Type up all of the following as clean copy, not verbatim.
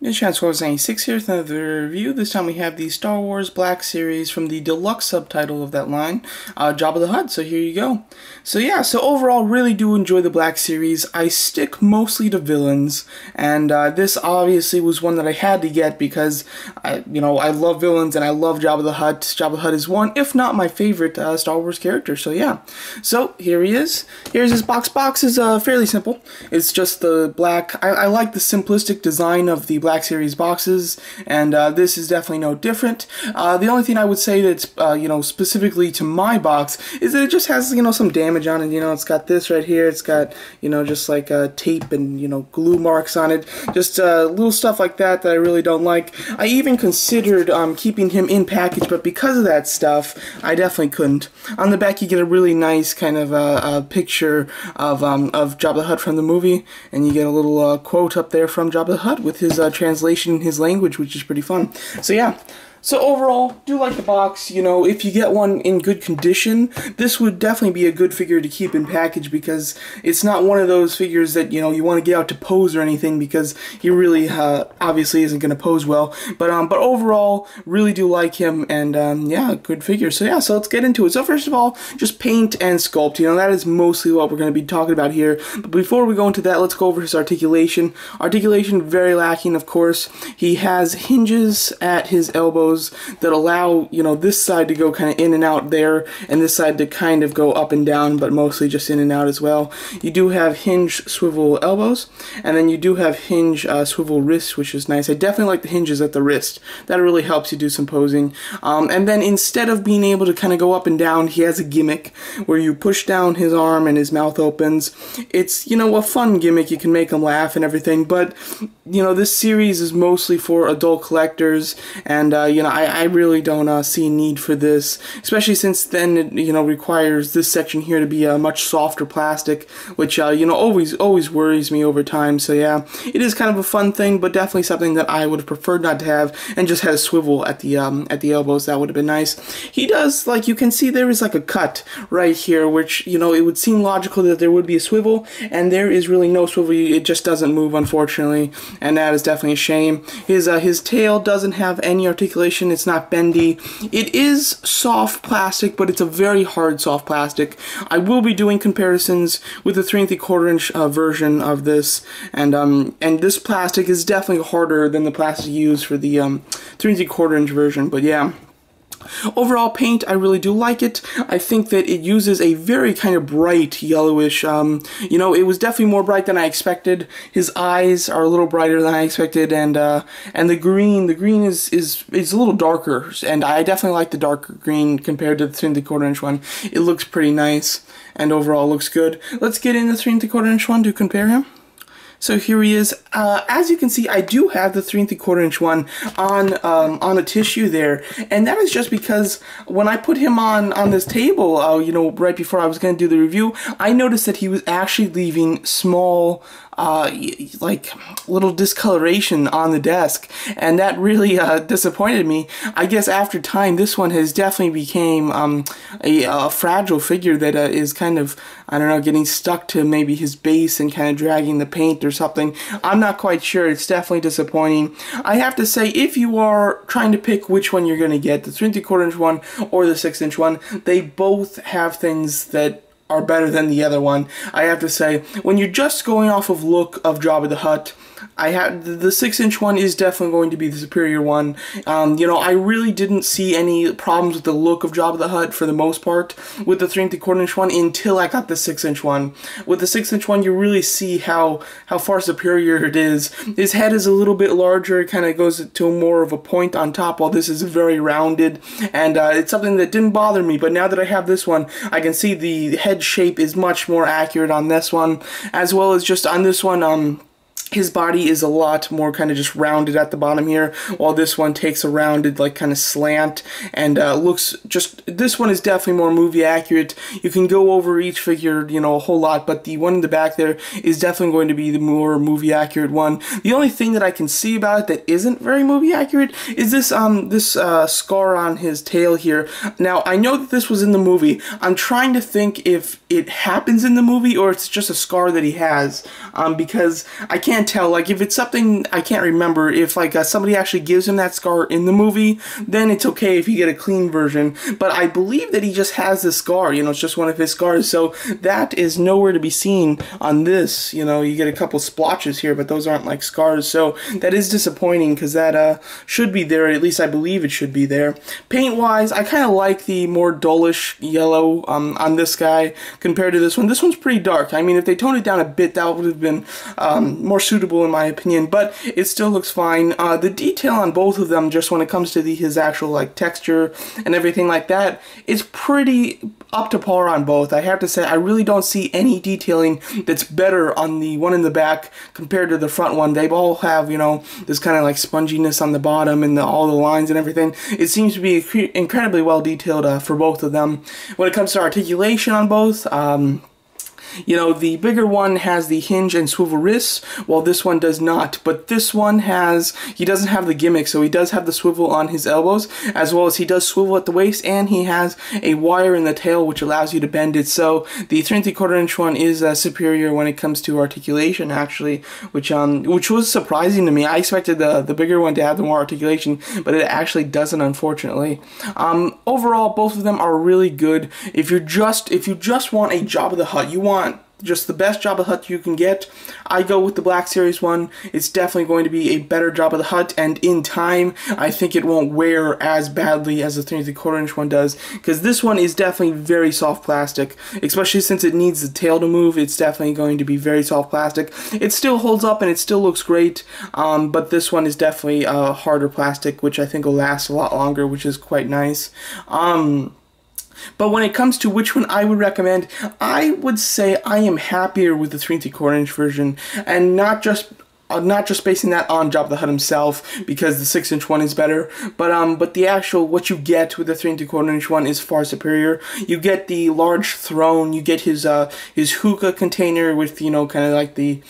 It's Transformers96 here with another review. This time we have the Star Wars Black Series from the deluxe subtitle of that line, Jabba the Hutt, so here you go. So yeah, so overall really do enjoy the Black Series. I stick mostly to villains, and this obviously was one that I had to get because, I love villains and I love Jabba the Hutt. Jabba the Hutt is one, if not my favorite Star Wars character, so yeah. So here he is. Here's his box. Box is fairly simple. It's just the black. I like the simplistic design of the Black Series boxes, and this is definitely no different. The only thing I would say that's specifically to my box is that it just has some damage on it. It's got this right here. It's got just like tape and glue marks on it. Just little stuff like that that I really don't like. I even considered keeping him in package, but because of that stuff, I definitely couldn't. On the back, you get a really nice kind of picture of Jabba the Hutt from the movie, and you get a little quote up there from Jabba the Hutt with his translation in his language, which is pretty fun. So yeah. So overall, do like the box. If you get one in good condition, this would definitely be a good figure to keep in package because it's not one of those figures that, you want to get out to pose or anything because he really, obviously isn't going to pose well. But overall, really do like him, and, yeah, good figure. So yeah, so let's get into it. So first of all, just paint and sculpt. That is mostly what we're going to be talking about here. But before we go into that, let's go over his articulation. Articulation, very lacking, of course. He has hinges at his elbows that allow, this side to go kind of in and out there, and this side to kind of go up and down, but mostly just in and out as well. You do have hinge swivel elbows, and then you do have hinge swivel wrists, which is nice. I definitely like the hinges at the wrist. That really helps you do some posing. And then instead of being able to kind of go up and down, he has a gimmick where you push down his arm and his mouth opens. It's, a fun gimmick. You can make him laugh and everything, but, this series is mostly for adult collectors, and, I really don't see a need for this, especially since then it, requires this section here to be a much softer plastic, which, always worries me over time. So yeah, it is kind of a fun thing, but definitely something that I would have preferred not to have, and just had a swivel at the elbows. That would have been nice. He does, like, you can see there is like a cut right here, which, it would seem logical that there would be a swivel, and there is really no swivel. It just doesn't move, unfortunately, and that is definitely a shame. His tail doesn't have any articulation. It's not bendy. It is soft plastic, but it's a very hard soft plastic. I will be doing comparisons with the 3 3/4 inch version of this, and this plastic is definitely harder than the plastic used for the 3 3/4 inch version. But yeah. Overall paint, I really do like it. I think that it uses a very kind of bright yellowish, it was definitely more bright than I expected. His eyes are a little brighter than I expected, and the green is a little darker, and I definitely like the darker green compared to the 3 3/4 inch one. It looks pretty nice, and overall looks good. Let's get in the 3 3/4 inch one to compare him. So here he is. As you can see, I do have the 3 3/4 inch one on a tissue there, and that is just because when I put him on this table, right before I was going to do the review, I noticed that he was actually leaving small, like little discoloration on the desk, and that really disappointed me. I guess after time, this one has definitely became a fragile figure that is kind of, I don't know, getting stuck to maybe his base and kind of dragging the paint or something. I'm not quite sure. It's definitely disappointing. I have to say, if you are trying to pick which one you're going to get, the 3 3/4 inch one or the 6 inch one, they both have things that are better than the other one. I have to say, when you're just going off of look of Jabba the Hutt, the 6 inch one is definitely going to be the superior one. I really didn't see any problems with the look of Jabba the Hutt for the most part with the 3 3/4 inch one until I got the 6 inch one. With the 6 inch one, you really see how far superior it is. His head is a little bit larger. It kind of goes to more of a point on top, while this is very rounded, and it's something that didn't bother me, but now that I have this one, I can see the head shape is much more accurate on this one, as well as just on this one, his body is a lot more kind of just rounded at the bottom here, while this one takes a rounded, like, kind of slant, and looks just, this one is definitely more movie accurate. You can go over each figure, a whole lot, but the one in the back there is definitely going to be the more movie accurate one. The only thing that I can see about it that isn't very movie accurate is this scar on his tail here. Now, I know that this was in the movie. I'm trying to think if it happens in the movie or it's just a scar that he has, because I can't can't tell. Like, if it's something I can't remember, if like somebody actually gives him that scar in the movie, then it's okay if you get a clean version. But I believe that he just has the scar. You know, it's just one of his scars. So that is nowhere to be seen on this. You know, you get a couple splotches here, but those aren't like scars. So that is disappointing, because that should be there. At least I believe it should be there. Paint-wise, I kind of like the more dullish yellow on this guy compared to this one. This one's pretty dark. I mean, if they toned it down a bit, that would have been more suitable in my opinion, but it still looks fine. The detail on both of them, just when it comes to his actual like texture and everything like that, is pretty up to par on both. I have to say, I really don't see any detailing that's better on the one in the back compared to the front one. They all have, you know, this kind of like sponginess on the bottom and all the lines and everything. It seems to be incredibly well detailed for both of them. When it comes to articulation on both, you know, the bigger one has the hinge and swivel wrists, while this one does not. But this one he doesn't have the gimmick, so he does have the swivel on his elbows, as well as he does swivel at the waist, and he has a wire in the tail which allows you to bend it. So the 3 3/4 inch one is superior when it comes to articulation, actually, which was surprising to me. I expected the bigger one to have the more articulation, but it actually doesn't, unfortunately. Overall, both of them are really good. If you just want a Jabba the Hutt, you want just the best Jabba the Hutt you can get, I go with the Black Series one. It's definitely going to be a better Jabba the Hutt, and in time, I think it won't wear as badly as the 3 3/4 inch one does, because this one is definitely very soft plastic, especially since it needs the tail to move. It's definitely going to be very soft plastic. It still holds up and it still looks great, but this one is definitely harder plastic, which I think will last a lot longer, which is quite nice. But when it comes to which one I would recommend, I would say I am happier with the 3 3/4 inch version, and not just basing that on Jabba the Hutt himself, because the 6 inch one is better, but the actual, what you get with the 3 3/4 inch one is far superior. You get the large throne, you get his hookah container with, you know, kind of like the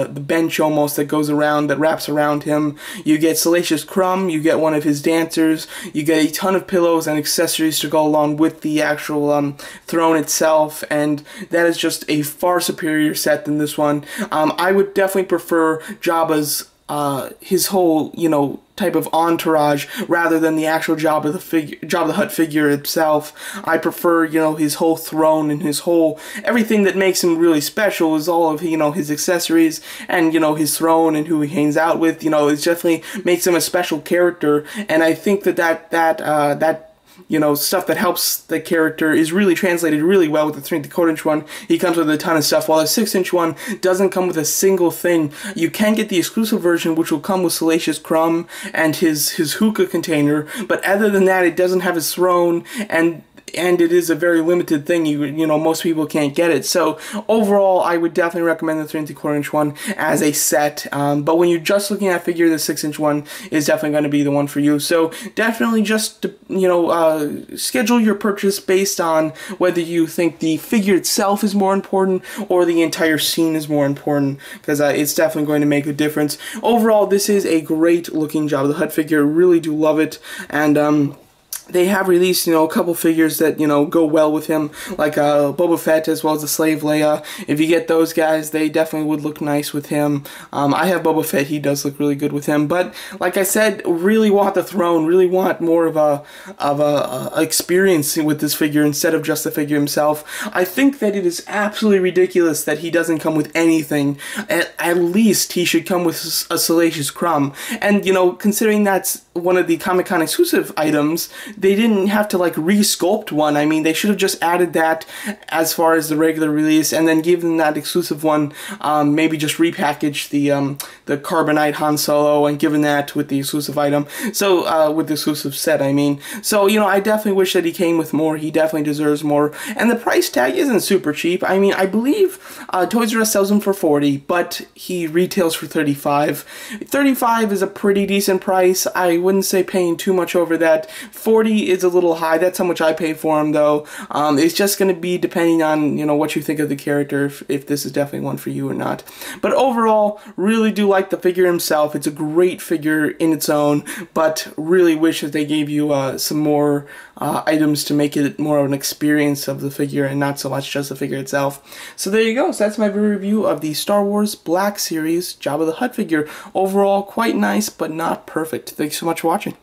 bench almost that goes around, that wraps around him. You get Salacious Crumb, you get one of his dancers, you get a ton of pillows and accessories to go along with the actual throne itself, and that is just a far superior set than this one. I would definitely prefer Jabba's his whole, you know, type of entourage rather than the actual Jabba the Hutt figure itself. I prefer, you know, his whole throne and his whole everything that makes him really special is all of, you know, his accessories and, you know, his throne and who he hangs out with. You know, it definitely makes him a special character, and I think that you know, stuff that helps the character is really translated really well with the 3 3/4 inch one. He comes with a ton of stuff, while the 6 inch one doesn't come with a single thing. You can get the exclusive version, which will come with Salacious Crumb and his hookah container, but other than that, it doesn't have his throne, and it is a very limited thing. You know, most people can't get it. So overall, I would definitely recommend the 3 3/4 inch one as a set. But when you're just looking at figure, the 6 inch one is definitely going to be the one for you. So definitely just, you know, schedule your purchase based on whether you think the figure itself is more important or the entire scene is more important, because it's definitely going to make a difference. Overall, this is a great looking Jabba the Hutt figure. Really do love it, and they have released, you know, a couple figures that, you know, go well with him, like Boba Fett as well as the Slave Leia. If you get those guys, they definitely would look nice with him. I have Boba Fett; he does look really good with him. But like I said, really want the throne, really want more of a experience with this figure instead of just the figure himself. I think that it is absolutely ridiculous that he doesn't come with anything. At least he should come with a Salacious Crumb. And, you know, considering that's one of the Comic-Con exclusive items, they didn't have to like re-sculpt one. I mean, they should have just added that as far as the regular release, and then given that exclusive one, maybe just repackage the Carbonite Han Solo and given that with the exclusive item. So with the exclusive set, I mean. So, you know, I definitely wish that he came with more. He definitely deserves more, and the price tag isn't super cheap. I mean, I believe Toys R Us sells him for $40, but he retails for $35. $35 is a pretty decent price. I wouldn't say paying too much over that. $40 $40 is a little high. That's how much I paid for him, though. It's just going to be depending on, you know, what you think of the character, if this is definitely one for you or not. But overall, really do like the figure himself. It's a great figure in its own, but really wish that they gave you some more items to make it more of an experience of the figure and not so much just the figure itself. So there you go. So that's my review of the Star Wars Black Series Jabba the Hutt figure. Overall, quite nice, but not perfect. Thanks so much for watching.